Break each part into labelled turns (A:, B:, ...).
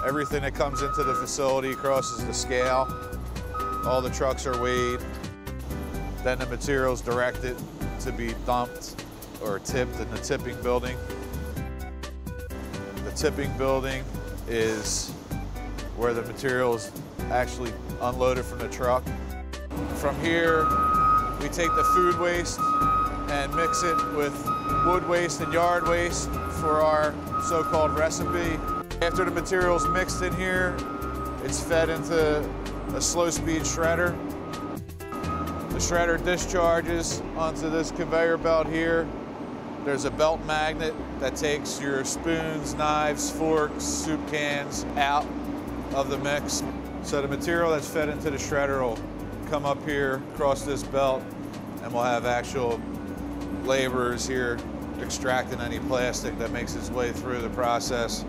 A: Everything that comes into the facility crosses the scale. All the trucks are weighed. Then the material's directed to be dumped or tipped in the tipping building. The tipping building is where the material is actually unloaded from the truck. From here, we take the food waste and mix it with wood waste and yard waste for our so-called recipe. After the material's mixed in here, it's fed into a slow-speed shredder. The shredder discharges onto this conveyor belt here. There's a belt magnet that takes your spoons, knives, forks, soup cans out of the mix. So the material that's fed into the shredder will come up here, across this belt, and we'll have actual laborers here extracting any plastic that makes its way through the process,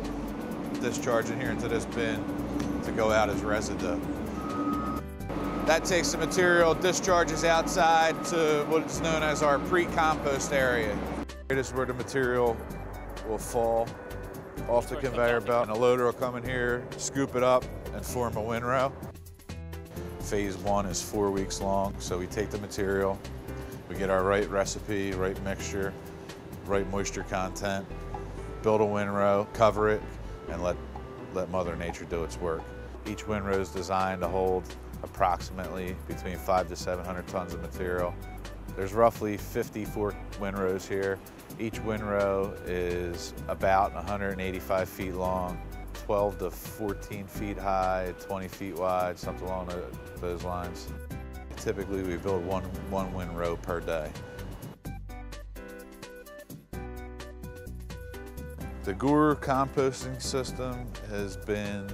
A: discharging here into this bin to go out as residue. That takes the material, discharges outside to what is known as our pre-compost area. This is where the material will fall off the conveyor belt, and a loader will come in here, scoop it up, and form a windrow. Phase 1 is 4 weeks long, so we take the material, we get our right recipe, right mixture, right moisture content, build a windrow, cover it, and let Mother Nature do its work. Each windrow is designed to hold approximately between 500 to 700 tons of material. There's roughly 54 windrows here. Each windrow is about 185 feet long, 12 to 14 feet high, 20 feet wide, something along those lines. Typically, we build one windrow per day. The Gore composting system has been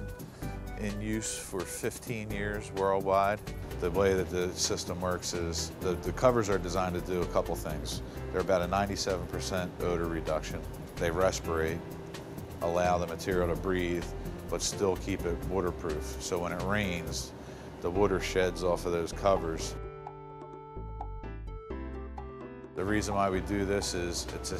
A: in use for 15 years worldwide. The way that the system works is the covers are designed to do a couple things. They're about a 97% odor reduction. They respirate, allow the material to breathe, but still keep it waterproof. So when it rains, the water sheds off of those covers. The reason why we do this is it's an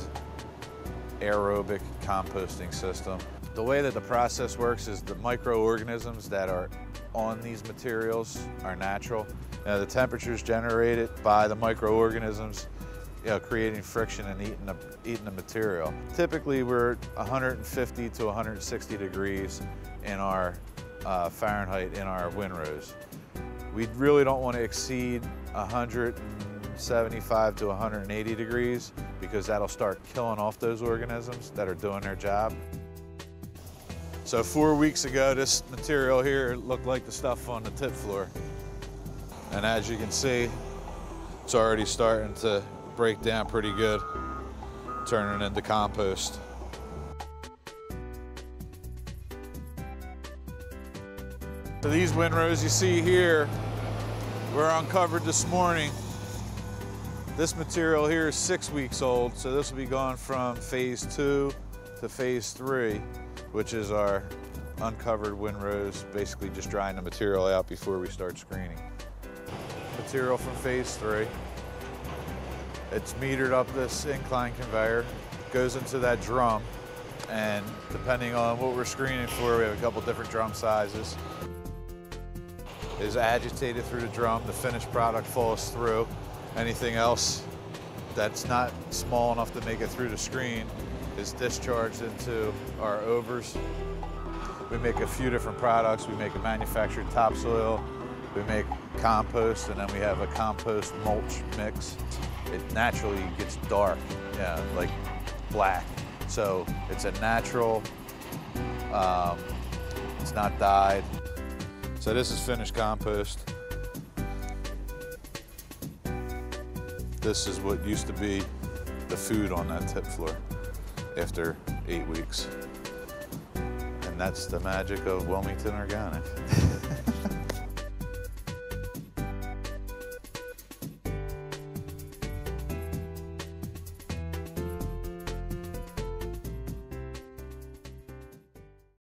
A: aerobic composting system. The way that the process works is the microorganisms that are on these materials are natural. The temperature is generated by the microorganisms, creating friction and eating the material. Typically, we're 150 to 160 degrees in our Fahrenheit in our windrows. We really don't want to exceed 175 to 180 degrees because that'll start killing off those organisms that are doing their job. So 4 weeks ago, this material here looked like the stuff on the tip floor. And as you can see, it's already starting to break down pretty good, turning into compost. So these windrows you see here were uncovered this morning. This material here is 6 weeks old, so this will be going from phase 2 to phase 3, which is our uncovered windrows, basically just drying the material out before we start screening. Material from phase 3. It's metered up this incline conveyor, goes into that drum, and depending on what we're screening for, we have a couple different drum sizes. It is agitated through the drum, the finished product falls through. Anything else that's not small enough to make it through the screen is discharged into our overs. We make a few different products. We make a manufactured topsoil, we make compost, and then we have a compost mulch mix. It naturally gets dark, like black. So it's a natural, it's not dyed. So this is finished compost. This is what used to be the food on that tip floor after 8 weeks. And that's the magic of Wilmington Organic.